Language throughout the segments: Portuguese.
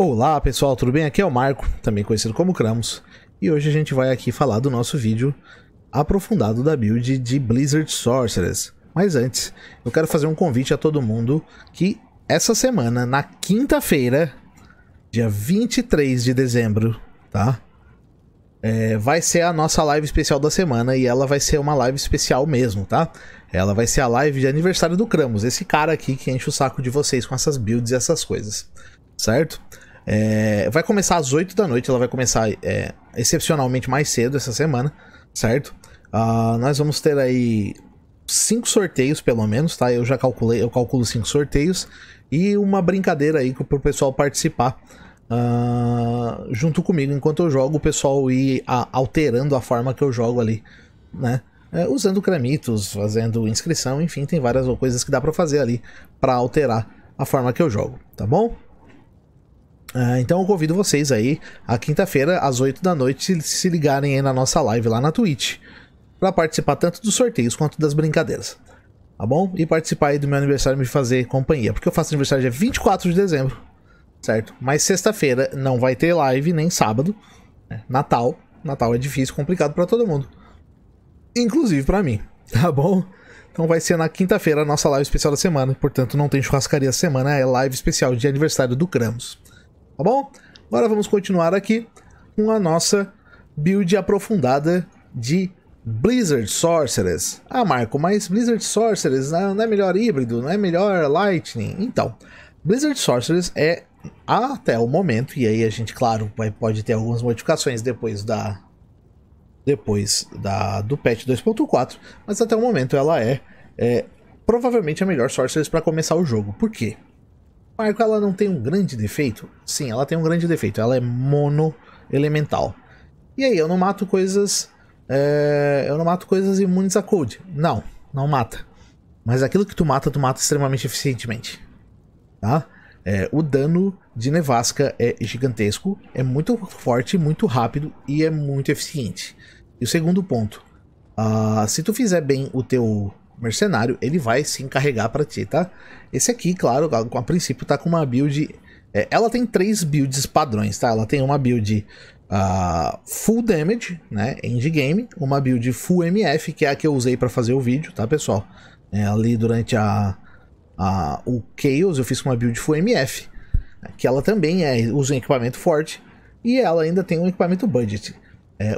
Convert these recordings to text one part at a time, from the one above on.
Olá pessoal, tudo bem? Aqui é o Marco, também conhecido como Cramos, e hoje a gente vai aqui falar do nosso vídeo aprofundado da build de Blizzard Sorceress. Mas antes, eu quero fazer um convite a todo mundo que essa semana, na quinta-feira, dia 23 de dezembro, tá? Vai ser a nossa live especial da semana e ela vai ser uma live especial mesmo, tá? Ela vai ser a live de aniversário do Cramos, esse cara aqui que enche o saco de vocês com essas builds e essas coisas, certo? Vai começar às 8 da noite, ela vai começar excepcionalmente mais cedo essa semana, certo? Nós vamos ter aí 5 sorteios pelo menos, tá? Eu já calculei, eu calculo 5 sorteios e uma brincadeira aí pro pessoal participar junto comigo enquanto eu jogo, o pessoal ir alterando a forma que eu jogo ali, né? Usando cramitos, fazendo inscrição, enfim, tem várias coisas que dá pra fazer ali pra alterar a forma que eu jogo, tá bom? Então eu convido vocês aí, a quinta-feira, às 8 da noite, se ligarem aí na nossa live lá na Twitch, pra participar tanto dos sorteios quanto das brincadeiras, tá bom? E participar aí do meu aniversário e me fazer companhia, porque eu faço aniversário dia 24 de dezembro, certo? Mas sexta-feira não vai ter live, nem sábado, né? Natal é difícil, complicado pra todo mundo, inclusive pra mim, tá bom? Então vai ser na quinta-feira a nossa live especial da semana, portanto não tem churrascaria essa semana, é live especial de aniversário do Cramos. Tá bom? Agora vamos continuar aqui com a nossa build aprofundada de Blizzard Sorceress. Marco, mas Blizzard Sorceress não é melhor híbrido, não é melhor Lightning? Então, Blizzard Sorceress é, até o momento, e aí a gente, claro, pode ter algumas modificações depois do patch 2.4, mas até o momento ela é provavelmente a melhor Sorceress para começar o jogo. Por quê? Marco, ela não tem um grande defeito? Sim, ela tem um grande defeito. Ela é mono-elemental. E aí, eu não mato coisas... eu não mato coisas imunes a cold. Não mata. Mas aquilo que tu mata extremamente eficientemente. Tá? O dano de nevasca é gigantesco, é muito forte, muito rápido e é muito eficiente. E o segundo ponto. Se tu fizer bem o teu mercenário, ele vai se encarregar pra ti, tá? Esse aqui, claro, a princípio tá com uma build... ela tem 3 builds padrões, tá? Ela tem uma build full damage, né? Endgame. Uma build full MF, que é a que eu usei pra fazer o vídeo, tá, pessoal? Ali durante o Chaos eu fiz uma build full MF, que ela também usa um equipamento forte. E ela ainda tem um equipamento budget.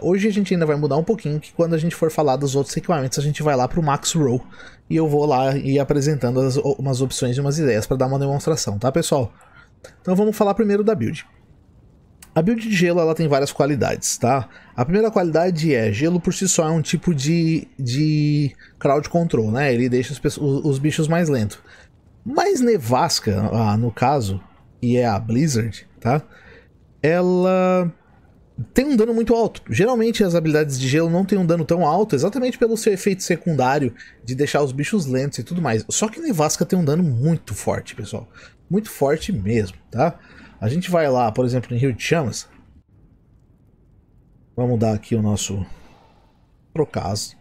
Hoje a gente ainda vai mudar um pouquinho, que quando a gente for falar dos outros equipamentos a gente vai lá pro Max Roll e eu vou lá ir apresentando umas opções e umas ideias para dar uma demonstração, tá, pessoal? Então vamos falar primeiro da build. A build de gelo ela tem várias qualidades, tá? A primeira qualidade gelo por si só é um tipo de crowd control, né? Ele deixa os bichos mais lentos. Mas nevasca, no caso, e é a Blizzard, tá? Ela tem um dano muito alto. Geralmente as habilidades de gelo não tem um dano tão alto, exatamente pelo seu efeito secundário de deixar os bichos lentos e tudo mais. Só que nevasca tem um dano muito forte, pessoal. Muito forte mesmo, tá? A gente vai lá, por exemplo, em Rio de Chamas. Vamos dar aqui o nosso trocaso.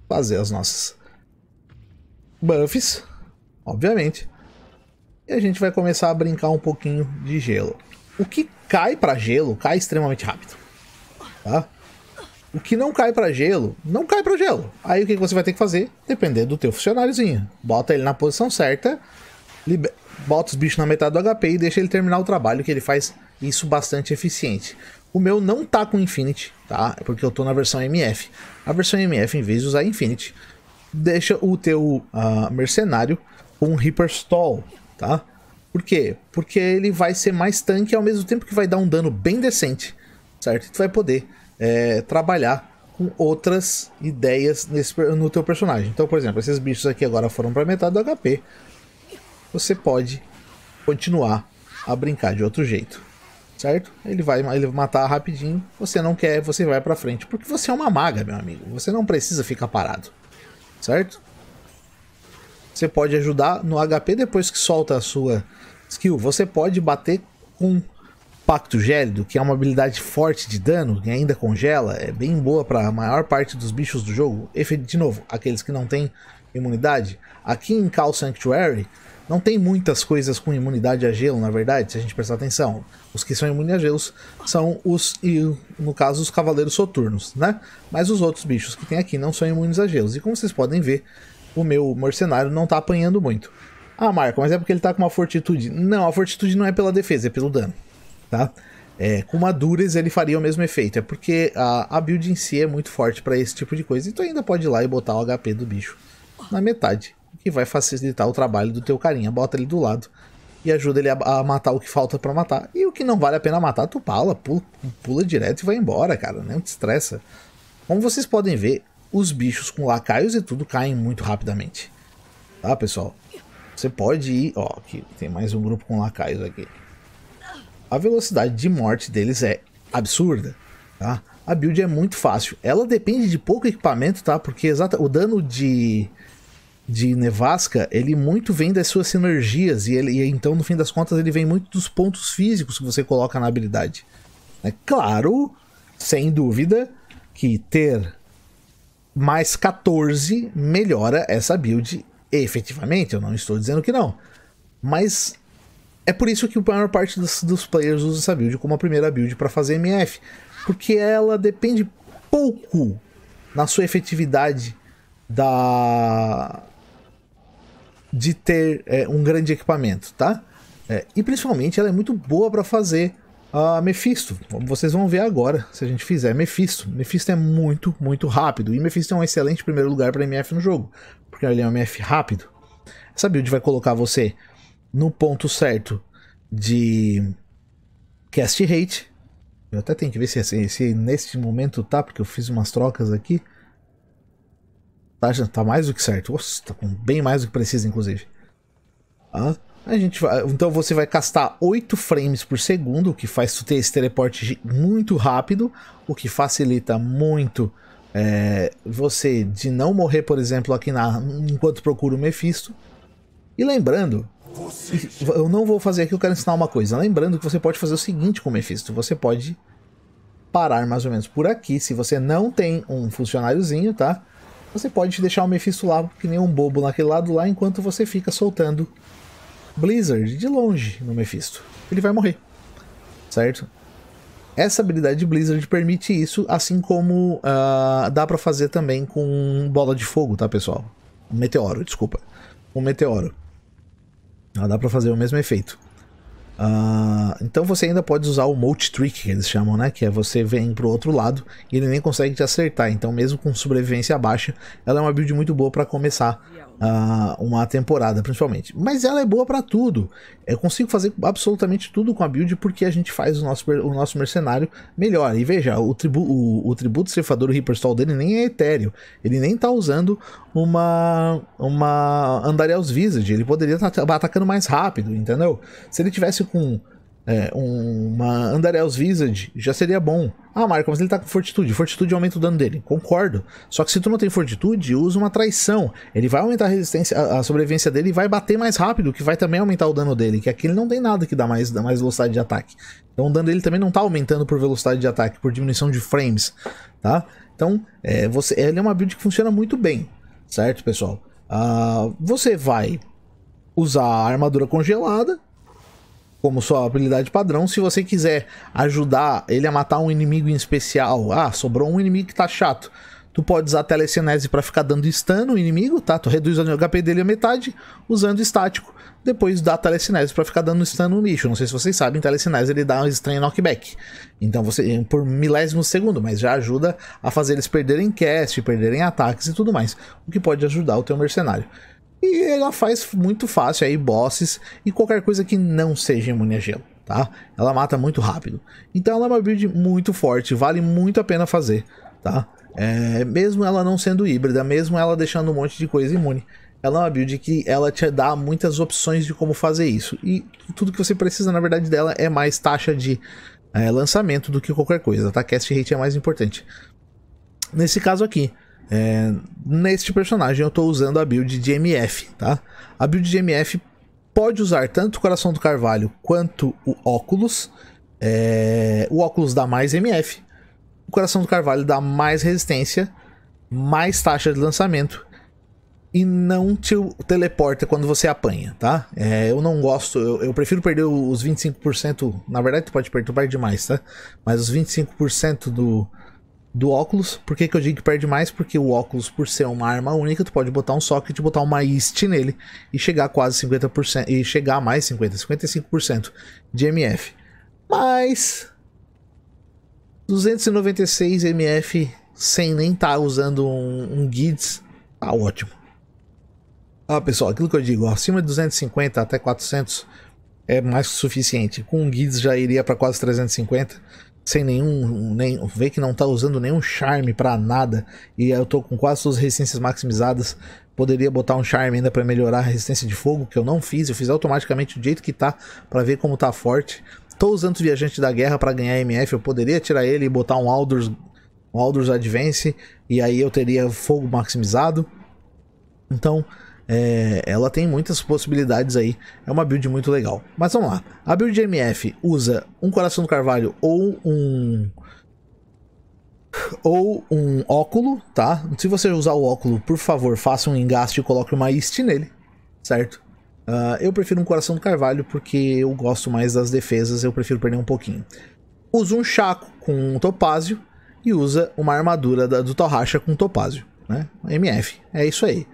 Fazer as nossas buffs, obviamente. E a gente vai começar a brincar um pouquinho de gelo. O que cai pra gelo, cai extremamente rápido, tá? O que não cai pra gelo, não cai pra gelo. Aí o que você vai ter que fazer? Depender do teu funcionáriozinho. Bota ele na posição certa, bota os bichos na metade do HP e deixa ele terminar o trabalho, que ele faz isso bastante eficiente. O meu não tá com Infinity, tá? Porque eu tô na versão MF. A versão MF, em vez de usar Infinity, deixa o teu mercenário com Reaper Stall, tá? Por quê? Porque ele vai ser mais tanque ao mesmo tempo que vai dar um dano bem decente, certo? E tu vai poder trabalhar com outras ideias no teu personagem. Então, por exemplo, esses bichos aqui agora foram para metade do HP. Você pode continuar a brincar de outro jeito, certo? Ele vai matar rapidinho. Você não quer, você vai para frente. Porque você é uma maga, meu amigo. Você não precisa ficar parado, certo? Você pode ajudar no HP depois que solta a sua skill. Você pode bater com Pacto Gélido, que é uma habilidade forte de dano, que ainda congela. É bem boa para a maior parte dos bichos do jogo. De novo, aqueles que não têm imunidade. Aqui em Call Sanctuary, Não tem muitas coisas com imunidade a gelo, na verdade, se a gente prestar atenção. Os que são imunes a gelos são os, no caso, os cavaleiros soturnos, né? Mas os outros bichos que tem aqui não são imunes a gelos. E como vocês podem ver, o meu mercenário não tá apanhando muito. Ah, Marco, mas é porque ele tá com uma fortitude. Não, a fortitude não é pela defesa, é pelo dano, tá? Com uma Dures ele faria o mesmo efeito. É porque a build em si é muito forte para esse tipo de coisa. Então ainda pode ir lá e botar o HP do bicho na metade, que vai facilitar o trabalho do teu carinha. Bota ele do lado e ajuda ele a matar o que falta para matar. E o que não vale a pena matar, tu pula direto e vai embora, cara. Não te estressa. Como vocês podem ver, os bichos com lacaios e tudo caem muito rapidamente. Tá, pessoal? Você pode ir... Ó, aqui tem mais um grupo com lacaios aqui. A velocidade de morte deles é absurda, tá? A build é muito fácil. Ela depende de pouco equipamento, tá? Porque o dano de nevasca, ele muito vem das suas sinergias. E então, no fim das contas, ele vem muito dos pontos físicos que você coloca na habilidade. É claro, sem dúvida, que ter mais 14 melhora essa build efetivamente. Eu não estou dizendo que não. Mas é por isso que a maior parte dos players usa essa build como a primeira build para fazer MF. Porque ela depende pouco na sua efetividade de ter um grande equipamento, tá? E principalmente ela é muito boa para fazer a Mephisto. Vocês vão ver agora, se a gente fizer Mephisto. Mephisto é muito, muito rápido. E Mephisto é um excelente primeiro lugar para MF no jogo, porque ele é um MF rápido. Essa build vai colocar você no ponto certo de cast rate. Eu até tenho que ver se neste momento tá, porque eu fiz umas trocas aqui. Tá mais do que certo. Nossa, tá com bem mais do que precisa, inclusive. Então você vai castar 8 frames por segundo, o que faz tu ter esse teleporte muito rápido, o que facilita muito você de não morrer, por exemplo, aqui enquanto procura o Mephisto. E lembrando, eu não vou fazer aqui, eu quero ensinar uma coisa. Lembrando que você pode fazer o seguinte com o Mephisto. Você pode parar mais ou menos por aqui. Se você não tem um funcionáriozinho, tá? Você pode deixar o Mephisto lá, que nem um bobo naquele lado lá, enquanto você fica soltando Blizzard de longe no Mephisto. Ele vai morrer, certo? Essa habilidade de Blizzard permite isso, assim como dá pra fazer também com bola de fogo, tá, pessoal? Meteoro, desculpa. Um meteoro. Dá pra fazer o mesmo efeito. Então você ainda pode usar o Molt Trick, que eles chamam, né? Que é você vem pro outro lado e ele nem consegue te acertar. Então mesmo com sobrevivência baixa, ela é uma build muito boa para começar uma temporada, principalmente. Mas ela é boa para tudo. Eu consigo fazer absolutamente tudo com a build porque a gente faz o nosso mercenário melhor. E veja, o tributo ceifador, o Reaper Stall dele nem é etéreo. Ele nem tá usando uma Andariel's Visage. Ele poderia estar atacando mais rápido, entendeu? Se ele tivesse com uma Andariel's Visage, já seria bom. Ah, Marco, mas ele tá com fortitude. Fortitude aumenta o dano dele. Concordo. Só que se tu não tem fortitude, usa uma traição. Ele vai aumentar a resistência, a sobrevivência dele e vai bater mais rápido, que vai também aumentar o dano dele. Que aqui ele não tem nada que dá mais velocidade de ataque. Então o dano dele também não tá aumentando por velocidade de ataque, por diminuição de frames, tá? Então, ele é uma build que funciona muito bem, certo, pessoal? Você vai usar a armadura congelada como sua habilidade padrão. Se você quiser ajudar ele a matar um inimigo em especial, sobrou um inimigo que tá chato, tu pode usar a telecinese para ficar dando stun no inimigo, tá? Tu reduz o HP dele a metade usando estático, depois dá a telecinese para ficar dando stun no bicho. Não sei se vocês sabem, telecinese ele dá um estranho knockback, então você por milésimos de segundo, mas já ajuda a fazer eles perderem cast, perderem ataques e tudo mais, o que pode ajudar o teu mercenário. E ela faz muito fácil aí bosses e qualquer coisa que não seja imune a gelo, tá? Ela mata muito rápido. Então ela é uma build muito forte, vale muito a pena fazer, tá? Mesmo ela não sendo híbrida, mesmo ela deixando um monte de coisa imune, ela é uma build que ela te dá muitas opções de como fazer isso. E tudo que você precisa, na verdade, dela é mais taxa de lançamento do que qualquer coisa, tá? Cast rate é mais importante. Nesse caso aqui, neste personagem eu estou usando a build de MF, tá? A build de MF pode usar tanto o Coração do Carvalho quanto o Óculos. O Óculos dá mais MF, o Coração do Carvalho dá mais resistência, mais taxa de lançamento e não te teleporta quando você apanha, tá? Eu não gosto, eu prefiro perder os 25%, na verdade tu pode perturbar demais, tá? Mas os 25% do óculos. Por que eu digo que perde mais? Porque o óculos, por ser uma arma única, tu pode botar um socket, botar uma IST nele e chegar a quase 50%, e chegar a mais 55% de MF. Mas 296 MF sem nem estar usando um GIDS, tá ótimo. Pessoal, aquilo que eu digo, acima de 250 até 400 é mais que suficiente. Com um GIDS já iria para quase 350, sem vê que não tá usando nenhum charme para nada, e eu tô com quase todas as resistências maximizadas. Poderia botar um charme ainda para melhorar a resistência de fogo, que eu não fiz, eu fiz automaticamente do jeito que tá, para ver como tá forte. Tô usando o Viajante da Guerra para ganhar MF, eu poderia tirar ele e botar um Aldous Advance, e aí eu teria fogo maximizado. Então ela tem muitas possibilidades aí, é uma build muito legal. Mas vamos lá, a build de MF usa um Coração do Carvalho ou um óculo, tá? Se você usar o óculo, por favor, faça um engaste e coloque uma IST nele, certo? Eu prefiro um Coração do Carvalho porque eu gosto mais das defesas, eu prefiro perder um pouquinho. Usa um Chaco com um Topázio e usa uma armadura do Talrasha com Topázio, né? MF, é isso aí.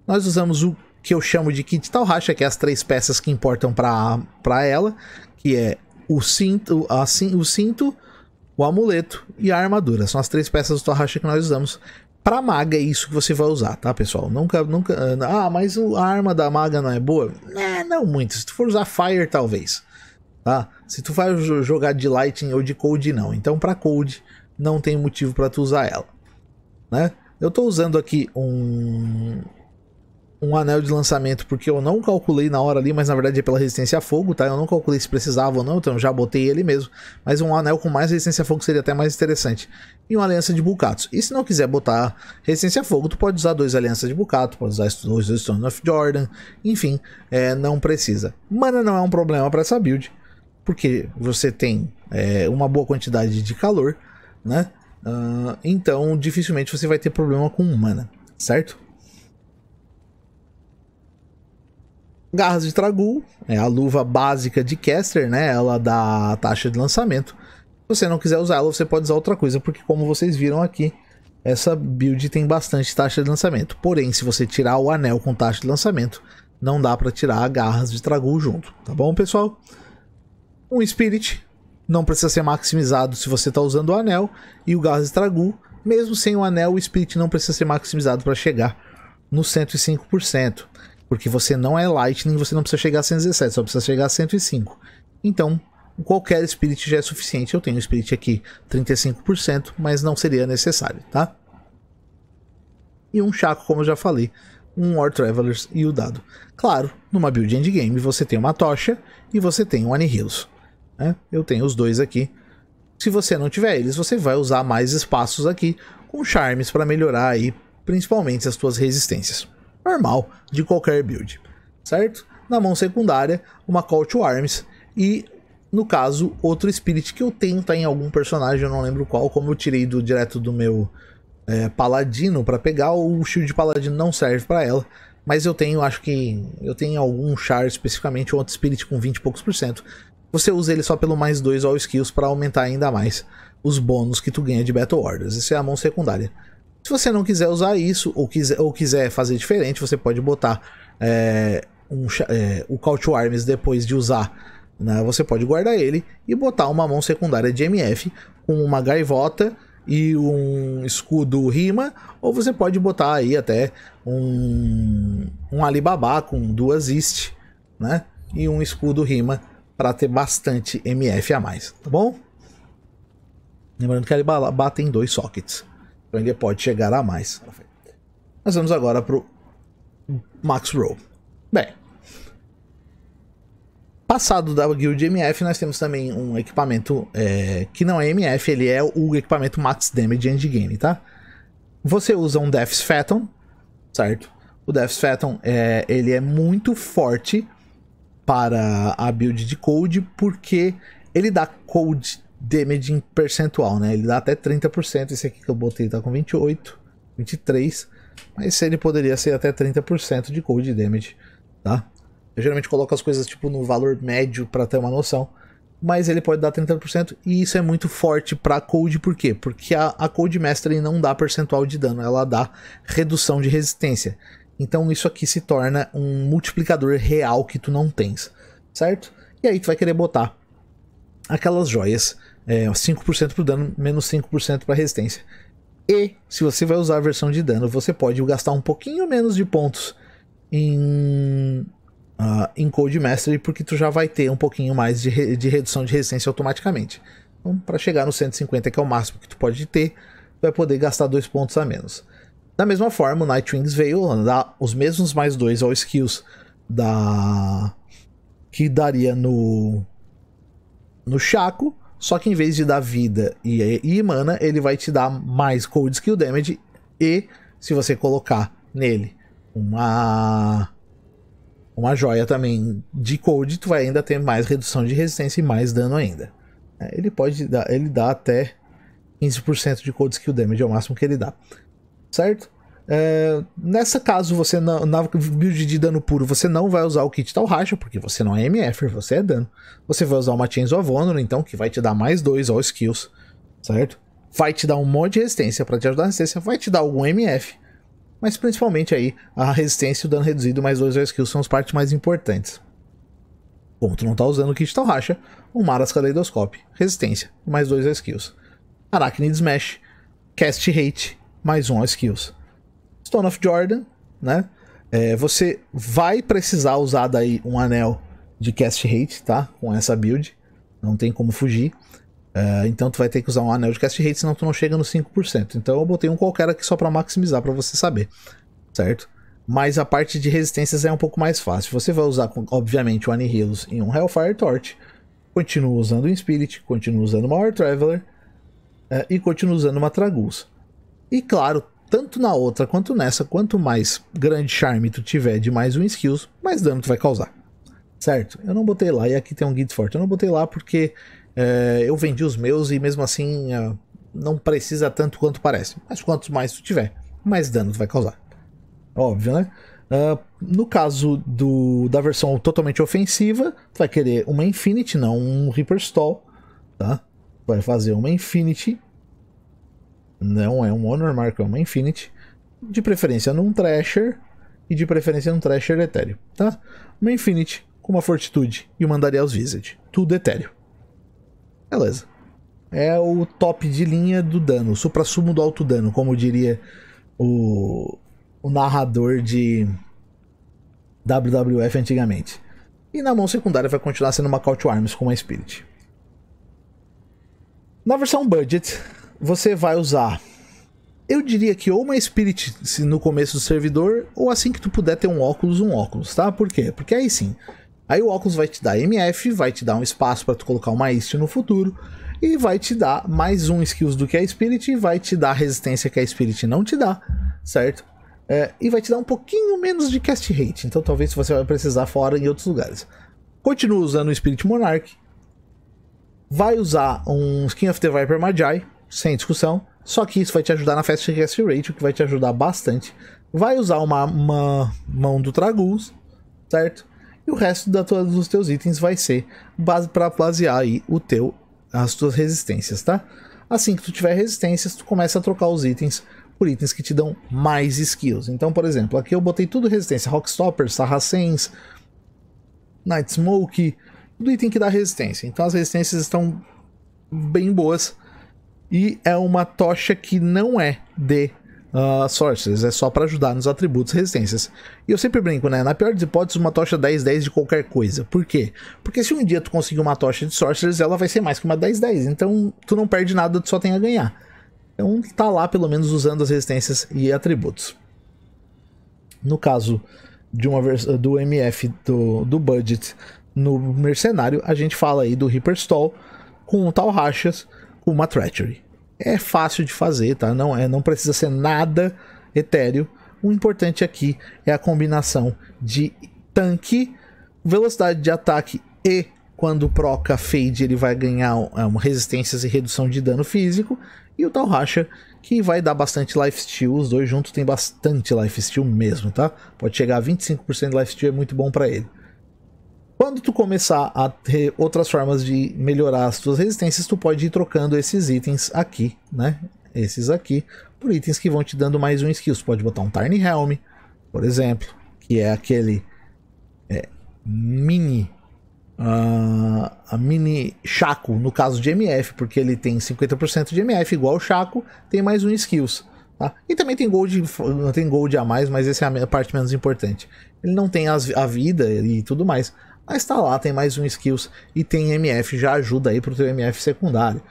Nós usamos o que eu chamo de Kit Talrasha, que é as 3 peças que importam para ela, que é o cinto, o amuleto e a armadura. São as 3 peças do Talrasha que nós usamos. Para maga é isso que você vai usar, tá, pessoal? Nunca... mas a arma da maga não é boa? Não muito. Se tu for usar Fire, talvez, tá? Se tu vai jogar de Lightning ou de Cold, não. Então, para Cold, não tem motivo para tu usar ela, né? Eu tô usando aqui um anel de lançamento porque eu não calculei na hora ali, mas na verdade é pela resistência a fogo, tá? Eu não calculei se precisava ou não, então já botei ele mesmo. Mas um anel com mais resistência a fogo seria até mais interessante. E uma aliança de Bucatos. E se não quiser botar resistência a fogo, tu pode usar 2 alianças de Bucato, pode usar 2 Stone of Jordan, enfim, não precisa. Mana não é um problema para essa build, porque você tem uma boa quantidade de calor, né? Então dificilmente você vai ter problema com mana, certo? Garras de Tragul, é a luva básica de caster, né? Ela dá taxa de lançamento. Se você não quiser usar ela, você pode usar outra coisa, porque como vocês viram aqui, essa build tem bastante taxa de lançamento. Porém, se você tirar o anel com taxa de lançamento, não dá para tirar a Garras de Tragul junto, tá bom, pessoal? Um Spirit não precisa ser maximizado se você está usando o anel, e o Garras de Tragul, mesmo sem o anel, o Spirit não precisa ser maximizado para chegar no 105%. Porque você não é Lightning, você não precisa chegar a 117, só precisa chegar a 105. Então, qualquer Spirit já é suficiente. Eu tenho o Spirit aqui 35%, mas não seria necessário, tá? E um Chaco, como eu já falei, um War Travelers e o dado. Claro, numa build endgame você tem uma tocha e você tem um Anihilus, né? Eu tenho os dois aqui. Se você não tiver eles, você vai usar mais espaços aqui com charmes para melhorar aí, principalmente as suas resistências. Normal de qualquer build, certo? Na mão secundária, uma Call to Arms e, no caso, outro Spirit que eu tenho, tá em algum personagem, eu não lembro qual, como eu tirei direto do meu Paladino para pegar, o Shield de Paladino não serve para ela, mas eu tenho, acho que eu tenho algum char especificamente, um outro Spirit com 20 e poucos por cento. Você usa ele só pelo mais 2 All Skills para aumentar ainda mais os bônus que tu ganha de Battle Orders. Isso é a mão secundária. Se você não quiser usar isso, ou quiser fazer diferente, você pode botar o Call to Arms depois de usar, né? Você pode guardar ele e botar uma mão secundária de MF com uma gaivota e um escudo rima, ou você pode botar aí até um Alibaba com 2 East, né? E um escudo rima para ter bastante MF a mais, tá bom? Lembrando que Alibaba tem 2 sockets. Então ele pode chegar a mais. Nós vamos agora para o Max Roll. Bem, passado da guild MF, nós temos também um equipamento que não é MF, ele é o equipamento Max Damage Endgame, tá? Você usa um Death's Phantom, certo? O Death's Phantom ele é muito forte para a build de Cold, porque ele dá Cold Damage em percentual, né? Ele dá até 30%. Esse aqui que eu botei tá com 28, 23. mas ele poderia ser até 30% de cold damage, tá? Eu geralmente coloco as coisas tipo no valor médio para ter uma noção, mas ele pode dar 30% e isso é muito forte para cold, por quê? Porque a Cold Mastery não dá percentual de dano, ela dá redução de resistência. Então isso aqui se torna um multiplicador real que tu não tens, certo? E aí tu vai querer botar aquelas joias, 5% pro dano, menos 5% para resistência. E se você vai usar a versão de dano, você pode gastar um pouquinho menos de pontos em Cold Mastery, porque tu já vai ter um pouquinho mais de redução de resistência automaticamente. Então, para chegar no 150, que é o máximo que tu pode ter, tu vai poder gastar 2 pontos a menos. Da mesma forma, o Nightwings veio dar os mesmos mais 2 ao skills que daria no Shaco, só que em vez de dar vida e mana, ele vai te dar mais Cold Skill Damage, e se você colocar nele uma joia também de Cold, tu vai ainda ter mais redução de resistência e mais dano ainda. Ele dá até 15% de Cold Skill Damage, é o máximo que ele dá, certo? Nessa caso, você na build de dano puro, você não vai usar o Kit Tal Racha, porque você não é MF, você é dano. Você vai usar uma Chains of Honor, então, que vai te dar mais 2 all skills, certo? Vai te dar um monte de resistência para te ajudar na resistência, vai te dar algum MF, mas principalmente aí a resistência e o dano reduzido mais 2 all skills são as partes mais importantes. Como tu não tá usando o Kit Tal Racha, o Mara's Kaleidoscope, resistência, mais 2 all skills. Arachnid Smash, Cast Rate, mais 1 all skills. Stone of Jordan, né? Você vai precisar usar daí um anel de Cast Rate, tá? Com essa build, não tem como fugir. Então tu vai ter que usar um anel de Cast Rate, senão tu não chega no 5%. Então eu botei um qualquer aqui só para maximizar, para você saber, certo? Mas a parte de resistências é um pouco mais fácil. Você vai usar, obviamente, o Anihilus em um Hellfire Torch, continua usando um Spirit, continua usando uma War Traveler, e continua usando uma Tragus. E claro, tanto na outra quanto nessa, quanto mais grande charme tu tiver de mais um skills, mais dano tu vai causar, certo? Eu não botei lá, e aqui tem um Guild Forte, eu não botei lá porque eu vendi os meus e mesmo assim não precisa tanto quanto parece. Mas quanto mais tu tiver, mais dano tu vai causar. Óbvio, né? No caso da versão totalmente ofensiva, tu vai querer uma Infinity, não um Reaper Stall, tá? Vai fazer uma Infinity. Não é um Honor Mark, é uma Infinity. De preferência num Thrasher. E de preferência num Thrasher etéreo, tá? Uma Infinity com uma Fortitude e uma Andariel's Visage. Tudo etéreo. Beleza. É o top de linha do dano. O supra-sumo do alto dano, como diria o narrador de WWF antigamente. E na mão secundária vai continuar sendo uma Call to Arms com uma Spirit. Na versão Budget, você vai usar, eu diria que ou uma Spirit no começo do servidor, ou assim que tu puder ter um óculos, tá? Por quê? Porque aí sim, aí o óculos vai te dar MF, vai te dar um espaço para tu colocar uma Ist no futuro, e vai te dar mais um skills do que a Spirit, e vai te dar resistência que a Spirit não te dá, certo? E vai te dar um pouquinho menos de cast rate, então talvez você vai precisar fora em outros lugares. Continua usando o Spirit Monarch, vai usar um Skin of the Viper Magi, sem discussão, só que isso vai te ajudar na Fast Cast Rate, o que vai te ajudar bastante. Vai usar uma mão do Tragus, certo? E o resto dos teus itens vai ser base para basear aí as tuas resistências, tá? Assim que tu tiver resistências, tu começa a trocar os itens por itens que te dão mais skills. Então, por exemplo, aqui eu botei tudo resistência, Rockstopper, Sarracens, Night Smoke, tudo item que dá resistência. Então as resistências estão bem boas. E é uma tocha que não é de Sorcerers, é só para ajudar nos atributos resistências. E eu sempre brinco, né? Na pior das hipóteses, uma tocha 10-10 de qualquer coisa. Por quê? Porque se um dia tu conseguir uma tocha de Sorcerers, ela vai ser mais que uma 10-10. Então tu não perde nada, tu só tem a ganhar. Então tá lá pelo menos usando as resistências e atributos. No caso de do MF do Budget no Mercenário, a gente fala aí do Reaper Stall com o Tal Rachas, com uma Treachery. É fácil de fazer, tá? Não precisa ser nada etéreo. O importante aqui é a combinação de tanque, velocidade de ataque e quando proca Fade ele vai ganhar resistências e redução de dano físico. E o Tal Racha que vai dar bastante lifesteal. Os dois juntos tem bastante lifesteal mesmo, tá? Pode chegar a 25% de lifesteal, é muito bom para ele. Quando tu começar a ter outras formas de melhorar as tuas resistências, tu pode ir trocando esses itens aqui, né? Esses aqui, por itens que vão te dando mais um skill. Você pode botar um Tiny Helm, por exemplo, que é aquele mini Shaco, no caso de MF, porque ele tem 50% de MF, igual o Shaco, tem mais um skills. Tá? E também tem gold a mais, mas essa é a parte menos importante. Ele não tem a vida e tudo mais, mas tá lá, tem mais um skills e tem MF, já ajuda aí pro teu MF secundário.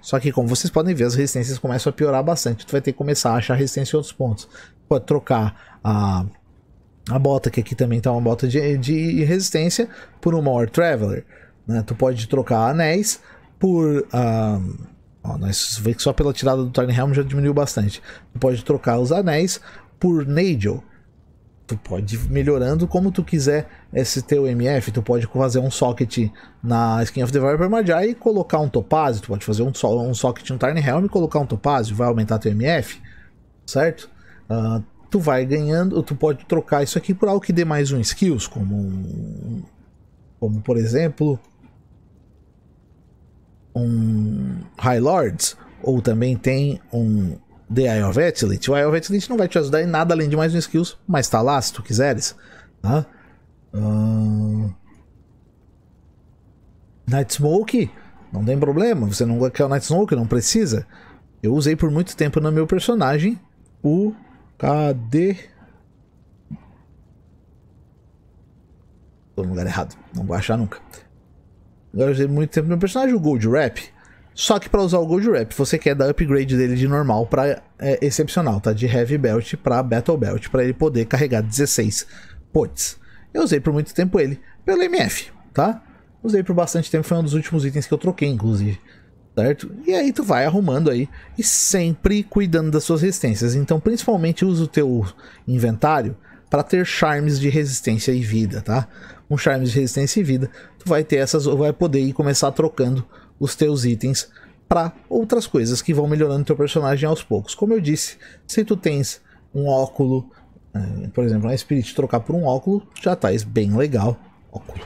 Só que como vocês podem ver, as resistências começam a piorar bastante. Tu vai ter que começar a achar resistência em outros pontos. Pode trocar a bota, que aqui também tá uma bota de resistência, por uma War Traveler, né? Tu pode trocar anéis por... nós vê que só pela tirada do Tiny Helm já diminuiu bastante. Tu pode trocar os anéis por Nigel. Tu pode ir melhorando como tu quiser esse teu MF. Tu pode fazer um socket na Skin of the Viper Magi e colocar um topázio. Tu pode fazer um socket no Tiny Helm e colocar um topázio. Vai aumentar teu MF, certo? Tu vai ganhando, tu pode trocar isso aqui por algo que dê mais um skills, como por exemplo um High Lords, ou também tem um The Eye of Athlete. O Eye of Athlete não vai te ajudar em nada além de mais um skills, mas tá lá se tu quiseres, tá? Night Smoke, não tem problema, você não quer o Night Smoke, não precisa. Eu usei por muito tempo no meu personagem cadê? Tô no lugar errado, não vou achar nunca. Eu usei muito tempo no meu personagem, o Gold Wrap. Só que para usar o Gold Wrap, você quer dar upgrade dele de normal para excepcional, tá? De Heavy Belt para Battle Belt, para ele poder carregar 16 potes. Eu usei por muito tempo ele pelo MF, tá? Usei por bastante tempo, foi um dos últimos itens que eu troquei, inclusive. Certo? E aí tu vai arrumando aí e sempre cuidando das suas resistências. Então principalmente usa o teu inventário para ter charmes de resistência e vida, tá? Com charmes de resistência e vida, tu vai ter vai poder ir começar trocando os teus itens para outras coisas que vão melhorando teu personagem aos poucos. Como eu disse, se tu tens um óculo, por exemplo, um Spirit, trocar por um óculo, já tá bem legal. Óculo.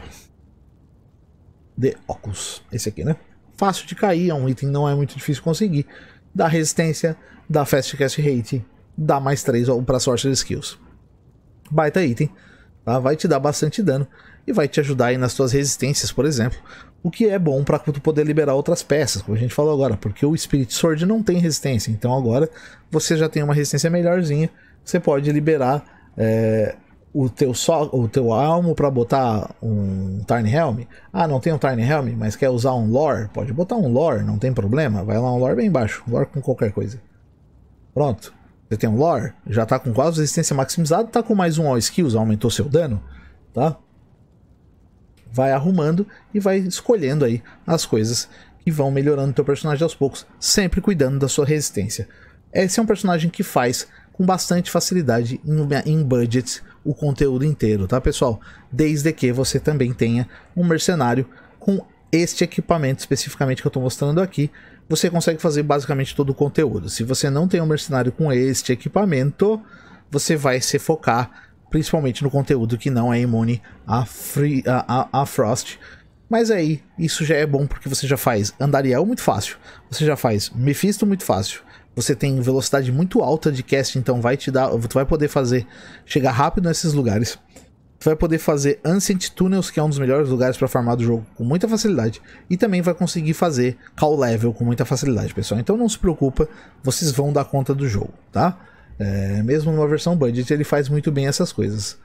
De óculos. Esse aqui, né? Fácil de cair, é um item não é muito difícil conseguir. Dá resistência, dá fast cast rate, dá mais 3 para sorcerer skills. Baita item, tá? Vai te dar bastante dano e vai te ajudar aí nas tuas resistências, por exemplo. O que é bom para tu poder liberar outras peças, como a gente falou agora, porque o Spirit Sword não tem resistência. Então agora você já tem uma resistência melhorzinha, você pode liberar o teu almo para botar um Tiny Helm. Não tem um Tiny Helm, mas quer usar um Lore? Pode botar um Lore, não tem problema. Vai lá um Lore bem embaixo, Lore com qualquer coisa. Pronto, você tem um Lore, já tá com quase resistência maximizada, tá com mais um All Skills, aumentou seu dano, tá? Vai arrumando e vai escolhendo aí as coisas que vão melhorando teu personagem aos poucos, sempre cuidando da sua resistência. Esse é um personagem que faz com bastante facilidade em budget o conteúdo inteiro, tá, pessoal? Desde que você também tenha um mercenário com este equipamento especificamente que eu estou mostrando aqui, você consegue fazer basicamente todo o conteúdo. Se você não tem um mercenário com este equipamento, você vai se focar principalmente no conteúdo que não é imune a Frost. Mas aí, isso já é bom porque você já faz Andariel muito fácil, você já faz Mephisto muito fácil, você tem velocidade muito alta de cast, então tu vai poder chegar rápido nesses lugares. Tu vai poder fazer Ancient Tunnels, que é um dos melhores lugares para farmar do jogo, com muita facilidade. E também vai conseguir fazer Call Level com muita facilidade, pessoal. Então não se preocupa, vocês vão dar conta do jogo, tá? Mesmo numa versão budget, ele faz muito bem essas coisas.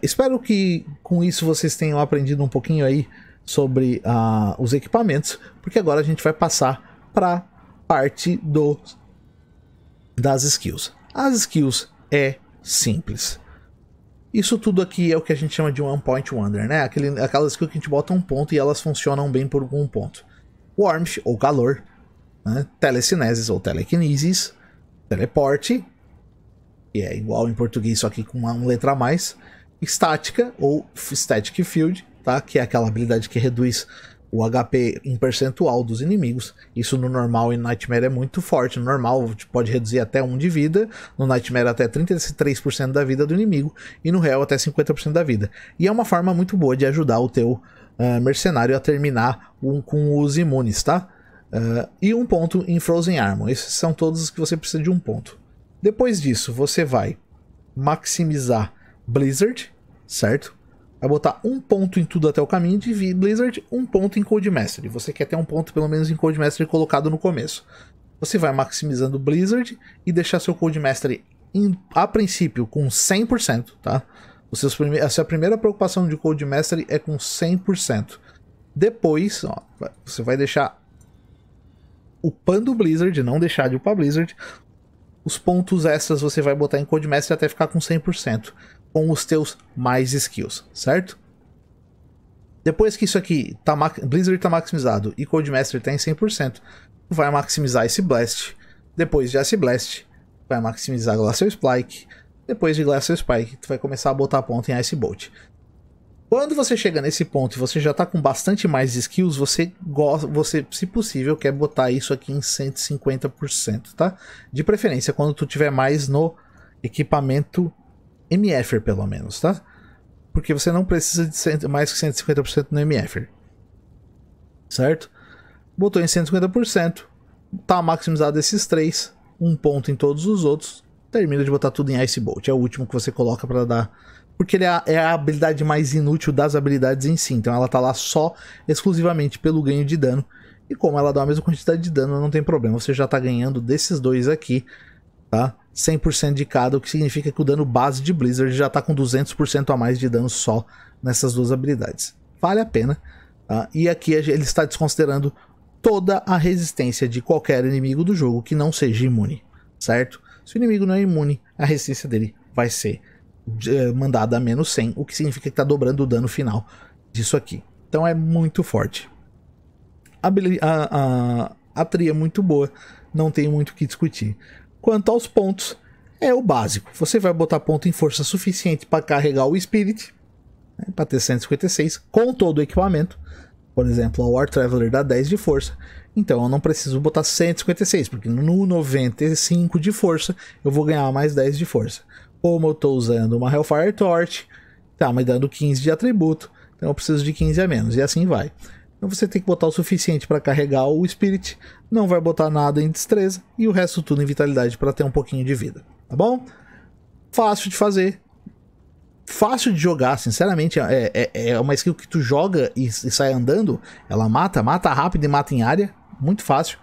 Espero que com isso vocês tenham aprendido um pouquinho aí sobre os equipamentos, porque agora a gente vai passar para parte das skills. As skills é simples. Isso tudo aqui é o que a gente chama de One Point Wonder, né? Aquelas skills que a gente bota um ponto e elas funcionam bem por um ponto. Warmth, ou calor, né? Telecinesis, ou telekinesis, teleporte, que é igual em português, só que com uma letra a mais. Estática, ou Static Field, tá? Que é aquela habilidade que reduz o HP em percentual dos inimigos. Isso no normal e no Nightmare é muito forte. No normal pode reduzir até 1 de vida, no Nightmare até 33% da vida do inimigo e no Hell até 50% da vida. E é uma forma muito boa de ajudar o teu mercenário a terminar com os imunes, tá? E 1 ponto em Frozen Armor. Esses são todos os que você precisa de 1 ponto. Depois disso, você vai maximizar Blizzard, certo? Vai botar 1 ponto em tudo até o caminho de Blizzard, 1 ponto em Code Mastery. Você quer ter 1 ponto pelo menos em Code Mastery colocado no começo. Você vai maximizando Blizzard e deixar seu Code Mastery a princípio com 100%, tá? A sua primeira preocupação de Code Mastery é com 100%. Depois, ó, você vai deixar upando o Blizzard, não deixar de upar Blizzard. Os pontos extras você vai botar em Code Mastery até ficar com 100%, com os teus mais skills, certo? Depois que isso aqui Blizzard tá maximizado e Code Mastery tá em 100%, vai maximizar esse Blast. Depois de Ice Blast, vai maximizar Glacial Spike. Depois de Glacial Spike, tu vai começar a botar ponto em Ice Bolt. Quando você chega nesse ponto e você já tá com bastante mais skills, você, se possível, quer botar isso aqui em 150%, tá? De preferência quando tu tiver mais no equipamento MF, pelo menos, tá? Porque você não precisa de mais que 150% no MF, certo? Botou em 150%, tá maximizado esses 3, 1 ponto em todos os outros, termina de botar tudo em Ice Bolt. É o último que você coloca para dar, porque ele é a habilidade mais inútil das habilidades em si, então ela tá lá só exclusivamente pelo ganho de dano, e como ela dá a mesma quantidade de dano, não tem problema, você já tá ganhando desses dois aqui, tá? 100% de cada, o que significa que o dano base de Blizzard já tá com 200% a mais de dano só nessas duas habilidades. Vale a pena, tá? E aqui ele está desconsiderando toda a resistência de qualquer inimigo do jogo que não seja imune, certo? Se o inimigo não é imune, a resistência dele vai ser mandada a menos 100, o que significa que está dobrando o dano final disso aqui. Então é muito forte. A tria é muito boa, não tem muito o que discutir. Quanto aos pontos, é o básico. Você vai botar ponto em força suficiente para carregar o Spirit, né, para ter 156, com todo o equipamento. Por exemplo, a War Traveler dá 10 de força, então eu não preciso botar 156, porque no 95 de força eu vou ganhar mais 10 de força. Como eu estou usando uma Hellfire Torch, tá me dando 15 de atributo, então eu preciso de 15 a menos, e assim vai. Então você tem que botar o suficiente para carregar o Spirit, não vai botar nada em destreza, e o resto tudo em vitalidade para ter um pouquinho de vida, tá bom? Fácil de fazer, fácil de jogar, sinceramente, é uma skill que tu joga e sai andando, ela mata rápido e mata em área, muito fácil.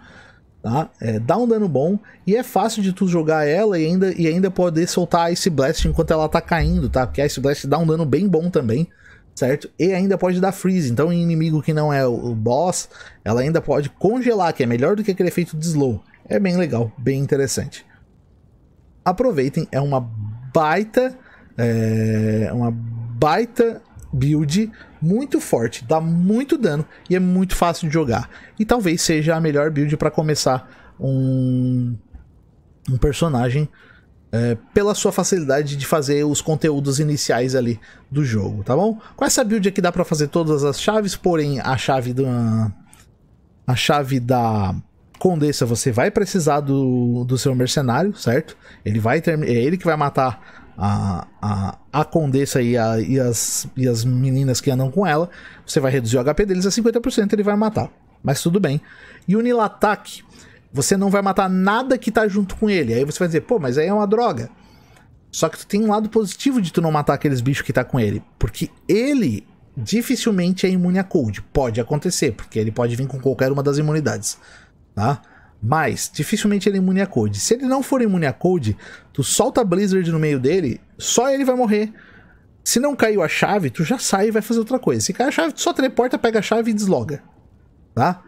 Tá? Dá um dano bom e é fácil de tu jogar ela e ainda poder soltar Ice Blast enquanto ela tá caindo, tá? Porque a Ice Blast dá um dano bem bom também, certo? E ainda pode dar freeze, então em inimigo que não é o boss, ela ainda pode congelar, que é melhor do que aquele efeito de slow. É bem legal, bem interessante. Aproveitem, é uma baita build muito forte, dá muito dano e é muito fácil de jogar. E talvez seja a melhor build para começar um personagem pela sua facilidade de fazer os conteúdos iniciais ali do jogo, tá bom? Com essa build aqui dá para fazer todas as chaves, porém a chave da Condessa você vai precisar do seu mercenário, certo? É ele que vai matar a Condessa e as meninas que andam com ela. Você vai reduzir o HP deles a 50%, ele vai matar. Mas tudo bem. E o Nilatak, você não vai matar nada que tá junto com ele. Aí você vai dizer, pô, mas aí é uma droga. Só que tu tem um lado positivo de tu não matar aqueles bichos que tá com ele. Porque ele dificilmente é imune a cold. Pode acontecer, porque ele pode vir com qualquer uma das imunidades, tá? Mas dificilmente ele é imune a cold. Se ele não for imune a cold, tu solta a Blizzard no meio dele, só ele vai morrer. Se não caiu a chave, tu já sai e vai fazer outra coisa. Se cair a chave, tu só teleporta, pega a chave e desloga, tá?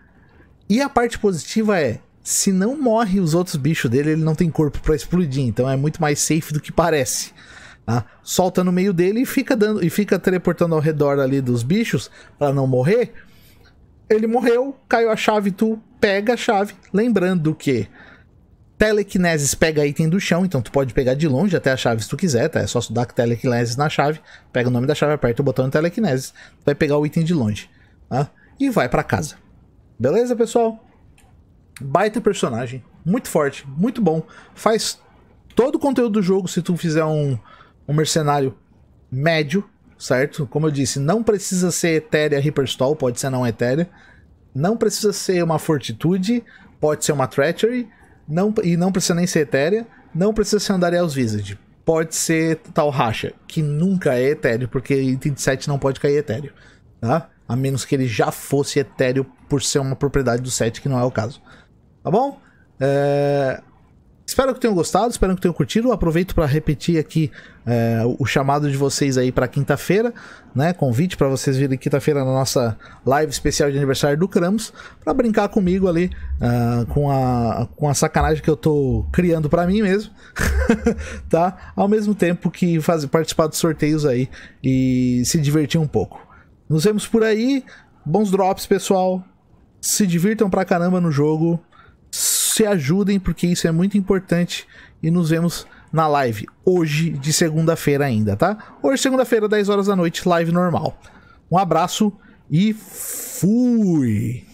E a parte positiva é, se não morre os outros bichos dele, ele não tem corpo pra explodir, então é muito mais safe do que parece, tá? Solta no meio dele e fica teleportando ao redor ali dos bichos pra não morrer. Ele morreu, caiu a chave, tu pega a chave, lembrando que Telekinesis pega item do chão, então tu pode pegar de longe até a chave se tu quiser, tá? É só dar Telekinesis na chave, pega o nome da chave, aperta o botão de Telekinesis, tu vai pegar o item de longe, tá? e vai pra casa. Beleza, pessoal? Baita personagem, muito forte, muito bom. Faz todo o conteúdo do jogo se tu fizer um mercenário médio, certo? Como eu disse, não precisa ser Etérea Hyperstall, pode ser não Etérea. Não precisa ser uma Fortitude, pode ser uma Treachery. E não precisa nem ser Etérea. Não precisa ser Andariel's Visage. Pode ser tal Racha, que nunca é etéreo, porque item de 7 não pode cair etéreo, tá? A menos que ele já fosse etéreo por ser uma propriedade do 7, que não é o caso. Tá bom? Espero que tenham gostado, espero que tenham curtido. Aproveito para repetir aqui o chamado de vocês aí para quinta-feira, né? Convite para vocês virem quinta-feira na nossa live especial de aniversário do Krampus, para brincar comigo ali com a sacanagem que eu tô criando para mim mesmo, tá? Ao mesmo tempo que participar dos sorteios aí e se divertir um pouco. Nos vemos por aí, bons drops, pessoal. Se divirtam pra caramba no jogo. Se ajudem, porque isso é muito importante. E nos vemos na live hoje de segunda-feira ainda, tá? Hoje, segunda-feira, 10 horas da noite, live normal. Um abraço e fui!